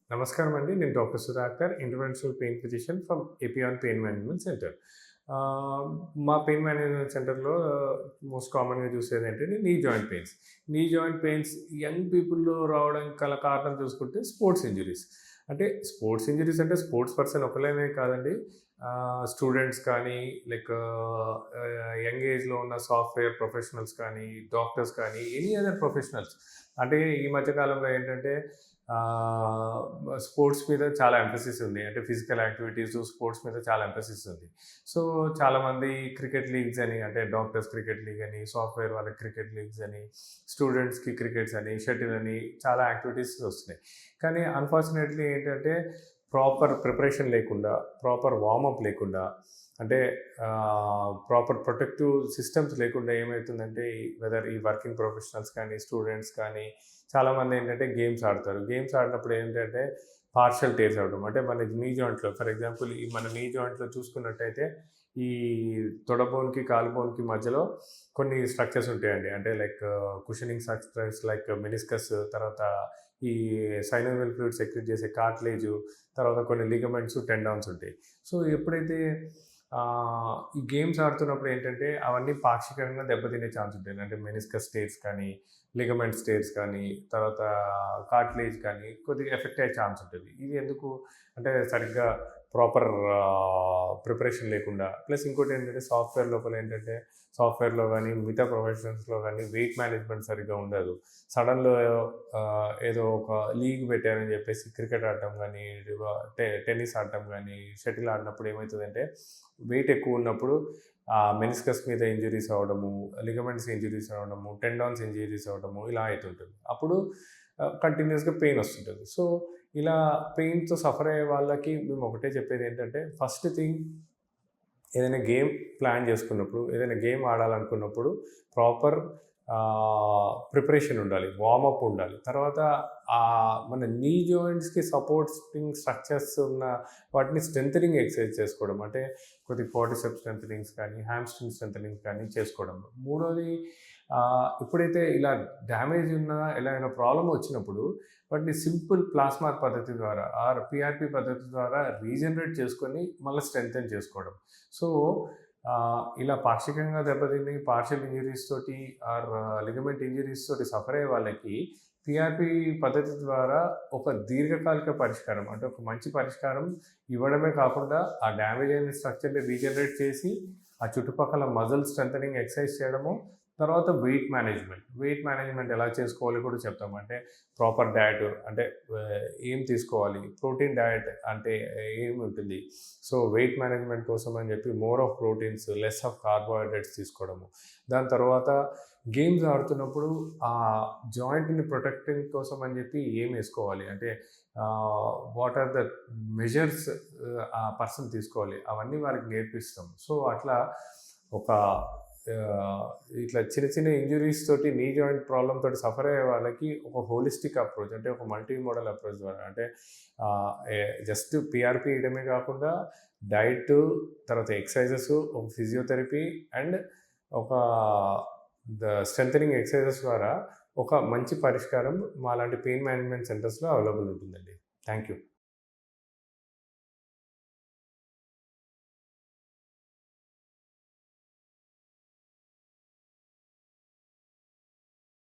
నమస్కారం అండి. నేను doctor Sudhakar, interventional pain physician from Epion pain management centre. Ah, మా పెయిన్ మేనేజ్మెంట్ సెంటర్‌లో మోస్ట్ కామన్‌గా చూసేదేంటంటే knee joint pains. Knee joint pains young పీపుల్‌లో రావడానికి గల కారణం చూసుకుంటే స్పోర్ట్స్ ఇంజ్యూరీస్. అంటే స్పోర్ట్స్ ఇంజ్యూరీస్ అంటే స్పోర్ట్స్ పర్సన్ ఒకళ్ళనే కాదండి. స్టూడెంట్స్ కానీ లైక్ యంగ్ ఏజ్‌లో ఉన్న సాఫ్ట్‌వేర్ ప్రొఫెషనల్స్ కానీ, డాక్టర్స్ కానీ, ఎనీ అదర్ ప్రొఫెషనల్స్. అంటే ఈ మధ్య కాలంలో ఏంటంటే స్పోర్ట్స్ మీద చాలా ఎంఫసిస్ ఉంది. అంటే ఫిజికల్ యాక్టివిటీస్, స్పోర్ట్స్ మీద చాలా ఎంఫసిస్ ఉంది. సో, చాలామంది క్రికెట్ లీగ్స్ అని అంటే డాక్టర్స్ క్రికెట్ లీగ్ అని, సాఫ్ట్‌వేర్ వాళ్ళకి క్రికెట్ లీగ్స్ అని, స్టూడెంట్స్‌కి క్రికెట్స్ అని, షటిల్ అని చాలా యాక్టివిటీస్ వస్తున్నాయి. కానీ అన్‌ఫార్చునేట్‌లీ ఏంటంటే ప్రాపర్ ప్రిపరేషన్ లేకుండా, ప్రాపర్ వార్మప్ లేకుండా అంటే ప్రాపర్ ప్రొటెక్టివ్ సిస్టమ్స్ లేకుండా ఏమైతుందంటే వెదర్ ఈ వర్కింగ్ ప్రొఫెషనల్స్ కానీ, స్టూడెంట్స్ కానీ చాలామంది ఏంటంటే గేమ్స్ ఆడతారు. గేమ్స్ ఆడినప్పుడు ఏంటంటే పార్షియల్ టేర్స్ అవ్వడం. అంటే మన నీ జాయింట్‌లో ఫర్ ఎగ్జాంపుల్ ఈ మన నీ జాయింట్‌లో చూసుకున్నట్టయితే ఈ తొడ బోన్‌కి, కాలు బోన్‌కి మధ్యలో కొన్ని స్ట్రక్చర్స్ ఉంటాయండి. అంటే like cushioning structures like meniscus, తర్వాత ఈ సైనోవియల్ ఫ్లూయిడ్ సెక్రీట్ చేసే కార్టిలేజు, తర్వాత కొన్ని లిగమెంట్స్, టెండాన్స్ ఉంటాయి. సో, ఎప్పుడైతే ఈ గేమ్స్ ఆడుతున్నప్పుడు ఏంటంటే అవన్నీ పాక్షికంగా దెబ్బతినే ఛాన్స్ ఉంటుంది. అంటే మెనిస్కస్ టేర్స్ కానీ, లిగమెంట్ టేర్స్ కానీ, తర్వాత కార్టిలేజ్ కానీ కొద్దిగా ఎఫెక్ట్ అయ్యే ఛాన్స్ ఉంటుంది. ఇది ఎందుకు అంటే సరిగ్గా ప్రాపర్ ప్రిపరేషన్ లేకుండా ప్లస్ ఇంకోటేంటంటే సాఫ్ట్‌వేర్ లోపల ఏంటంటే సాఫ్ట్‌వేర్‌లో గానీ, మిగతా ప్రొఫెషన్స్‌లో గానీ వెయిట్ మేనేజ్‌మెంట్ సరిగ్గా ఉండదు. సడన్‌లో ఏదో ఒక లీగ్ పెట్టారని చెప్పేసి క్రికెట్ ఆడటం గానీ, టెన్నిస్ ఆడటం గానీ, షటిల్ ఆడినప్పుడు ఏమైతదంటే వెయిట్ ఎక్కువున్నప్పుడు మెనిస్కస్ మీద ఇంజ్యూరీస్ అవ్వడము, లిగమెంట్స్ ఇంజ్యూరీస్ అవ్వడము, టెండాన్స్ ఇంజ్యూరీస్ అవ్వడము ఇలా అయితుంటుంది. అప్పుడు కంటిన్యూయస్‌గా పెయిన్ వస్తుంటది. సో, ఇలా పెయిన్‌తో సఫర్ అయ్యే వాళ్ళకి మేము ఒకటే చెప్పేదేంటంటే ఫస్ట్ థింగ్ ఏదైనా గేమ్ ప్లాన్ చేసుకున్నప్పుడు, ఏదైనా గేమ్ ఆడాలనుకున్నప్పుడు ప్రాపర్ ప్రిపరేషన్ ఉండాలి. వార్మప్ ఉండాలి. తర్వాత మన నీ జాయింట్స్‌కి సపోర్టింగ్ స్ట్రక్చర్స్ ఉన్న వాటిని స్ట్రెంథెనింగ్ ఎక్సర్సైజ్ చేసుకోవడం. అంటే కొద్దిగా క్వాడ్రిసెప్స్ స్ట్రెంథెనింగ్స్ కానీ, హామ్‌స్ట్రింగ్ స్ట్రెంథెనింగ్స్ కానీ చేసుకోవడం. మూడోది ఎప్పుడైతే ఇలా డ్యామేజ్ ఉన్న ఎలాగైనా ప్రాబ్లమ్ వచ్చినప్పుడు వాటిని సింపుల్ ప్లాస్మా పద్ధతి ద్వారా ఆర్ పీఆర్‌పీ పద్ధతి ద్వారా రీజనరేట్ చేసుకొని మళ్ళీ స్ట్రెంథెన్ చేసుకోవడం. సో, ఇలా పాక్షికంగా దెబ్బతిని పార్షియల్ ఇంజ్యూరీస్ తోటి ఆర్ లిగమెంట్ ఇంజ్యూరీస్ తోటి సఫర్ అయ్యే వాళ్ళకి పీఆర్‌పీ పద్ధతి ద్వారా ఒక దీర్ఘకాలిక పరిష్కారం అంటే ఒక మంచి పరిష్కారం ఇవ్వడమే కాకుండా ఆ డ్యామేజ్ అయిన స్ట్రక్చర్‌ని రీజనరేట్ చేసి ఆ చుట్టుపక్కల మజిల్ స్ట్రెంథెనింగ్ ఎక్సర్సైజ్ చేయడము. తర్వాత వెయిట్ మేనేజ్మెంట్. వెయిట్ మేనేజ్మెంట్ ఎలా చేసుకోవాలో కూడా చెప్తాం. అంటే ప్రాపర్ డయట్ అంటే ఏం తీసుకోవాలి, ప్రోటీన్ డయట్ అంటే ఏముంటుంది. సో, వెయిట్ మేనేజ్మెంట్ కోసం అని చెప్పి more of proteins, less of carbohydrates తీసుకోవడము. దాని తర్వాత గేమ్స్ ఆడుతున్నప్పుడు ఆ జాయింట్‌ని ప్రొటెక్టింగ్ కోసం అని చెప్పి ఏం వేసుకోవాలి అంటే వాట్ ఆర్ ద మెజర్స్ ఆ పర్సన్ తీసుకోవాలి అవన్నీ వారికి నేర్పిస్తాం. సో, అట్లా ఒక ఆహ్, ఇట్లా చిన్న చిన్న ఇంజ్యూరీస్ తోటి నీ జాయింట్ ప్రాబ్లమ్ తోటి సఫర్ అయ్యే వాళ్ళకి ఒక హోలిస్టిక్ అప్రోచ్ అంటే ఒక మల్టీ మోడల్ అప్రోచ్ ద్వారా అంటే జస్ట్ పీఆర్‌పీ ఇయడమే కాకుండా డైట్, తర్వాత ఎక్సర్సైజెస్, ఒక ఫిజియోథెరపీ అండ్ ఒక స్ట్రెంథెనింగ్ ఎక్సర్సైజెస్ ద్వారా ఒక మంచి పరిష్కారం మాలాంటి పెయిన్ మేనేజ్మెంట్ సెంటర్స్‌లో అవైలబుల్ ఉంటుందండి. Thank you.